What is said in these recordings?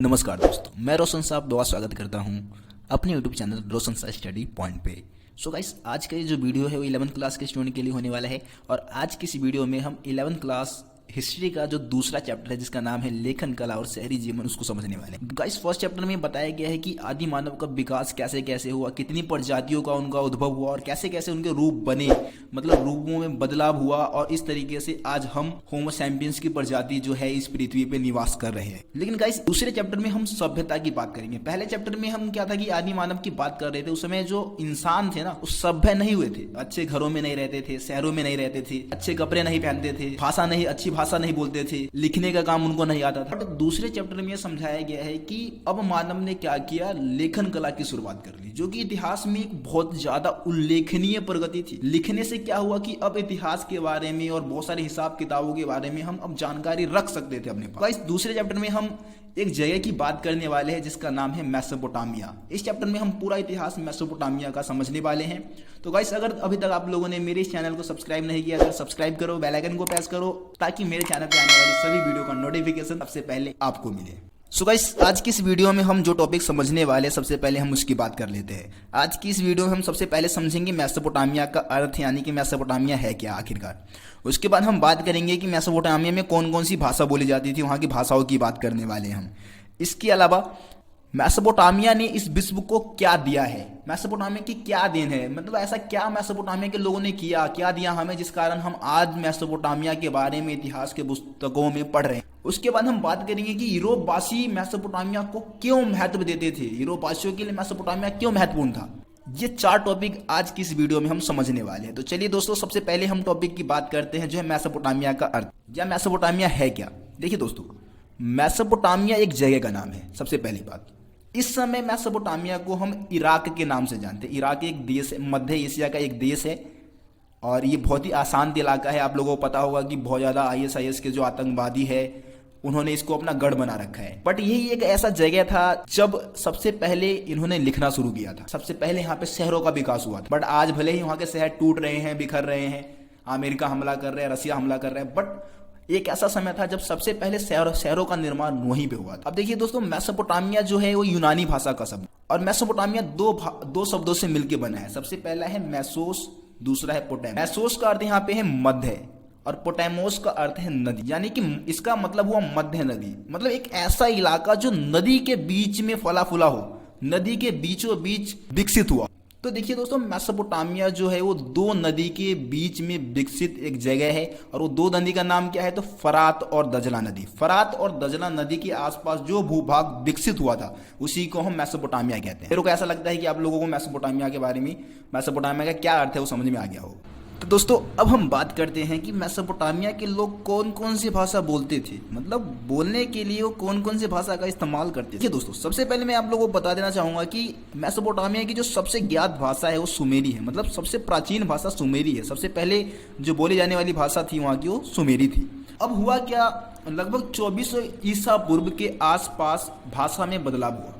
नमस्कार दोस्तों, मैं रोशन साहब दोबारा स्वागत करता हूं अपने यूट्यूब चैनल रोशन सा स्टडी पॉइंट पे। सो गाइस, आज का ये जो वीडियो है वो 11th क्लास के स्टूडेंट के लिए होने वाला है। और आज की इस वीडियो में हम 11th क्लास हिस्ट्री का जो दूसरा चैप्टर है जिसका नाम है लेखन कला और शहरी जीवन, उसको समझने वाले हैं। गाइस, फर्स्ट चैप्टर में बताया गया है कि आदि मानव का विकास कैसे कैसे हुआ, कितनी प्रजातियों का उनका उद्भव हुआ और कैसे कैसे उनके रूप बने, मतलब रूपों में बदलाव हुआ। और इस तरीके से आज हम होमो सैपियंस की प्रजाति जो है इस पृथ्वी पे निवास कर रहे हैं। लेकिन गाइस, दूसरे चैप्टर में हम सभ्यता की बात करेंगे। पहले चैप्टर में हम क्या था कि आदि मानव की बात कर रहे थे। उस समय जो इंसान थे ना, वो सभ्य नहीं हुए थे, अच्छे घरों में नहीं रहते थे, शहरों में नहीं रहते थे, अच्छे कपड़े नहीं पहनते थे, अच्छी भाषा नहीं बोलते थे, लिखने का काम उनको नहीं आता था। बट दूसरे चैप्टर में यह समझाया गया है कि अब मानव ने क्या किया, लेखन कला की शुरुआत कर ली, जो कि इतिहास में एक बहुत ज्यादा उल्लेखनीय प्रगति थी। लिखने से क्या हुआ कि अब इतिहास के बारे में और बहुत सारे हिसाब किताबों के बारे में हम अब जानकारी रख सकते थे अपने पास। इस दूसरे चैप्टर में हम एक जगह की बात करने वाले हैं जिसका नाम है मेसोपोटामिया। इस चैप्टर में हम पूरा इतिहास मेसोपोटामिया का समझने वाले हैं। तो गाइस, अगर अभी तक आप लोगों ने मेरे इस चैनल को सब्सक्राइब नहीं किया तो सब्सक्राइब करो, बेल आइकन को प्रेस करो, ताकि मेरे चैनल पे आने वाली सभी वीडियो का नोटिफिकेशन सबसे पहले आपको मिले। सो गाइस, आज की इस वीडियो में हम जो टॉपिक समझने वाले, सबसे पहले हम उसकी बात कर लेते हैं। आज की इस वीडियो में हम सबसे पहले समझेंगे मेसोपोटामिया का अर्थ, यानी कि मेसोपोटामिया है क्या आखिरकार। उसके बाद हम बात करेंगे कि मेसोपोटामिया में कौन कौन सी भाषा बोली जाती थी, वहाँ की भाषाओं की बात करने वाले हैं हम। इसके अलावा मेसोपोटामिया ने इस विश्व को क्या दिया है, मेसोपोटामिया की क्या देन है, मतलब ऐसा क्या मेसोपोटामिया के लोगों ने किया, क्या दिया हमें, जिस कारण हम आज मेसोपोटामिया के बारे में इतिहास के पुस्तकों में पढ़ रहे हैं। उसके बाद हम बात करेंगे कि यूरोपवासी मेसोपोटामिया को क्यों महत्व देते थे, यूरोपवासियों के लिए मेसोपोटामिया क्यों महत्वपूर्ण था। ये 4 टॉपिक आज की इस वीडियो में हम समझने वाले हैं। तो चलिए दोस्तों, सबसे पहले हम टॉपिक की बात करते हैं जो है मेसोपोटामिया का अर्थ, या मेसोपोटामिया है क्या। देखिए दोस्तों, मेसोपोटामिया एक जगह का नाम है। सबसे पहली बात, इस समय मेसोपोटामिया को हम इराक के नाम से जानते हैं। इराक एक देश है, मध्य एशिया का एक देश है, और ये बहुत ही आसान इलाका है। आप लोगों को पता होगा कि बहुत ज़्यादा ISIS के जो आतंकवादी है उन्होंने इसको अपना गढ़ बना रखा है। बट यही एक ऐसा जगह था जब सबसे पहले इन्होंने लिखना शुरू किया था। सबसे पहले यहाँ पे शहरों का विकास हुआ था। बट आज भले ही वहाँ के शहर टूट रहे हैं, बिखर रहे हैं, अमेरिका हमला कर रहे हैं, रसिया हमला कर रहे हैं, बट एक ऐसा समय था जब सबसे पहले शहरों का निर्माण वहीं पे हुआ था। अब देखिए दोस्तों, मेसोपोटामिया जो है वो यूनानी भाषा का शब्द, और मेसोपोटामिया दो शब्दों से मिलकर बना है। सबसे पहला है मेसोस, दूसरा है पोटेम। मेसोस का अर्थ यहाँ पे है मध्य, और पोटेमोस का अर्थ है नदी, यानी कि इसका मतलब हुआ मध्य नदी, मतलब एक ऐसा इलाका जो नदी के बीच में फला फूला हो, नदी के बीचों बीच विकसित हुआ। तो देखिए दोस्तों, मेसोपोटामिया जो है वो 2 नदी के बीच में विकसित एक जगह है, और वो 2 नदी का नाम क्या है, तो फरात और दजला नदी। फरात और दजला नदी के आसपास जो भूभाग विकसित हुआ था उसी को हम मेसोपोटामिया कहते हैं। मेरे को ऐसा लगता है कि आप लोगों को मेसोपोटामिया के बारे में, मेसोपोटामिया का क्या अर्थ है वो समझ में आ गया हो। तो दोस्तों, अब हम बात करते हैं कि मेसोपोटामिया के लोग कौन कौन सी भाषा बोलते थे, मतलब बोलने के लिए वो कौन कौन सी भाषा का इस्तेमाल करते थे। दोस्तों, सबसे पहले मैं आप लोगों को बता देना चाहूंगा कि मेसोपोटामिया की जो सबसे ज्ञात भाषा है वो सुमेरी है, मतलब सबसे प्राचीन भाषा सुमेरी है। सबसे पहले जो बोली जाने वाली भाषा थी वहाँ की वो सुमेरी थी। अब हुआ क्या, लगभग 2400 ईसा पूर्व के आसपास भाषा में बदलाव हुआ।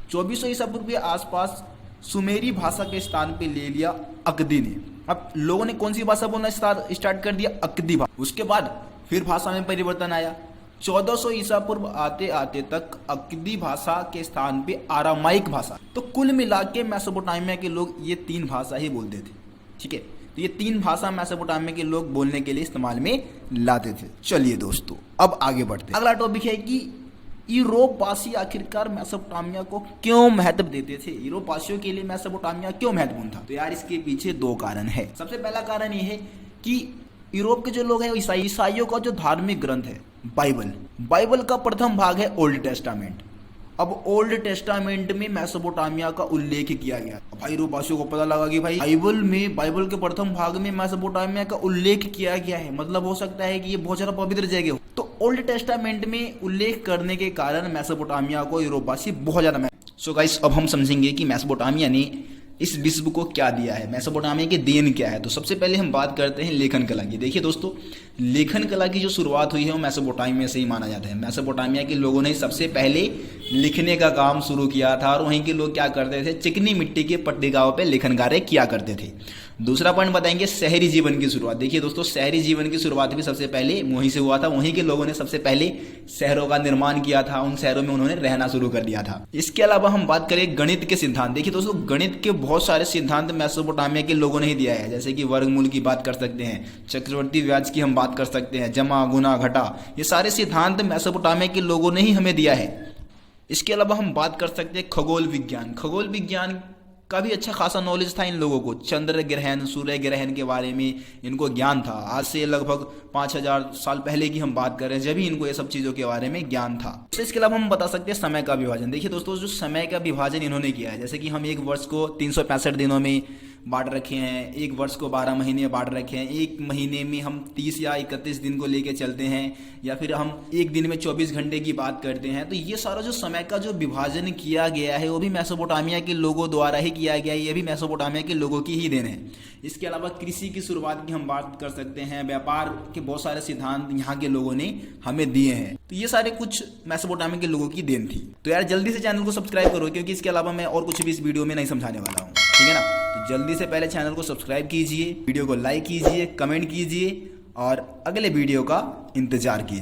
2400 ईसा पूर्व के आसपास सुमेरी भाषा के स्थान पे ले लिया अकदी ने। अब लोगों ने कौन सी भाषा बोलना स्टार्ट कर दिया, अकदी भाषा। उसके बाद फिर भाषा में परिवर्तन आया। 1400 ईसा पूर्व आते आते तक अकदी भाषा के स्थान पे आरामाइक भाषा। तो कुल मिला के मेसोपोटामिया के लोग ये 3 भाषा ही बोलते थे। ठीक है, तो ये 3 भाषा मेसोपोटामिया के लोग बोलने के लिए इस्तेमाल में लाते थे। चलिए दोस्तों, अब आगे बढ़ते हैं। अगला टॉपिक है कि यूरोपवासी आखिरकार मेसोपोटामिया को क्यों महत्व देते थे, यूरोपवासियों के लिए मेसोपोटामिया क्यों महत्वपूर्ण था। तो यार, इसके पीछे 2 कारण है। सबसे पहला कारण ये है कि यूरोप के जो लोग हैं, ईसाइयों का जो धार्मिक ग्रंथ है बाइबल का प्रथम भाग है ओल्ड टेस्टामेंट। अब ओल्ड टेस्टामेंट में मेसोपोटामिया का उल्लेख किया गया। भाई, यूरोपवासियों को पता लगा कि भाई बाइबल के प्रथम भाग में मेसोपोटामिया का उल्लेख किया गया है, मतलब हो सकता है कि ये बहुत ज्यादा पवित्र जगह हो। तो ओल्ड टेस्टामेंट में उल्लेख करने के कारण मेसोपोटामिया को यूरोपवासी बहुत ज्यादा। सो गाइस, अब हम समझेंगे कि मेसोपोटामिया ने इस विश्व को क्या दिया है, मेसोपोटामिया के देन क्या है। तो सबसे पहले हम बात करते हैं लेखन कला की। देखिए दोस्तों, लेखन कला की जो शुरुआत हुई है वो मेसोपोटामिया से ही माना जाता है। मेसोपोटामिया के लोगों ने सबसे पहले लिखने का काम शुरू किया था और वहीं के लोग क्या करते थे, चिकनी मिट्टी के पट्टिकाओं पे लेखन कार्य किया करते थे। दूसरा पॉइंट बताएंगे शहरी जीवन की शुरुआत। देखिए दोस्तों, शहरी जीवन की शुरुआत भी सबसे पहले वहीं से हुआ था। वहीं के लोगों ने सबसे पहले शहरों का निर्माण किया था, उन शहरों में उन्होंने रहना शुरू कर दिया था। इसके अलावा हम बात करें गणित के सिद्धांत। देखिए दोस्तों, गणित के बहुत सारे सिद्धांत मेसोपोटामिया के लोगों ने ही दिया है, जैसे कि वर्गमूल की बात कर सकते हैं, चक्रवर्ती ब्याज की हम बात कर सकते हैं, जमा गुना घटा, ये सारे सिद्धांत मेसोपोटामिया के लोगों ने ही हमें दिया है। इसके अलावा हम बात कर सकते हैं खगोल विज्ञान। खगोल विज्ञान का भी अच्छा खासा नॉलेज था इन लोगों को। चंद्र ग्रहण, सूर्य ग्रहण के बारे में इनको ज्ञान था। आज से लगभग 5000 साल पहले की हम बात कर रहे हैं, जब भी इनको ये सब चीज़ों के बारे में ज्ञान था। तो इसके अलावा हम बता सकते हैं समय का विभाजन। देखिए दोस्तों, जो समय का विभाजन इन्होंने किया है, जैसे कि हम एक वर्ष को 365 दिनों में बांट रखे हैं, एक वर्ष को 12 महीने बांट रखे हैं, एक महीने में हम 30 या 31 दिन को लेके चलते हैं, या फिर हम एक दिन में 24 घंटे की बात करते हैं। तो ये सारा जो समय का जो विभाजन किया गया है वो भी मेसोपोटामिया के लोगों द्वारा ही किया गया है। ये भी मेसोपोटामिया के लोगों की ही देन है। इसके अलावा कृषि की शुरुआत की हम बात कर सकते हैं। व्यापार के बहुत सारे सिद्धांत यहाँ के लोगों ने हमें दिए हैं। तो ये सारे कुछ मेसोपोटामिया के लोगों की देन थी। तो यार जल्दी से चैनल को सब्सक्राइब करो, क्योंकि इसके अलावा मैं और कुछ भी इस वीडियो में नहीं समझाने वाला हूँ, ठीक है ना। तो जल्दी से पहले चैनल को सब्सक्राइब कीजिए, वीडियो को लाइक कीजिए, कमेंट कीजिए और अगले वीडियो का इंतजार कीजिए।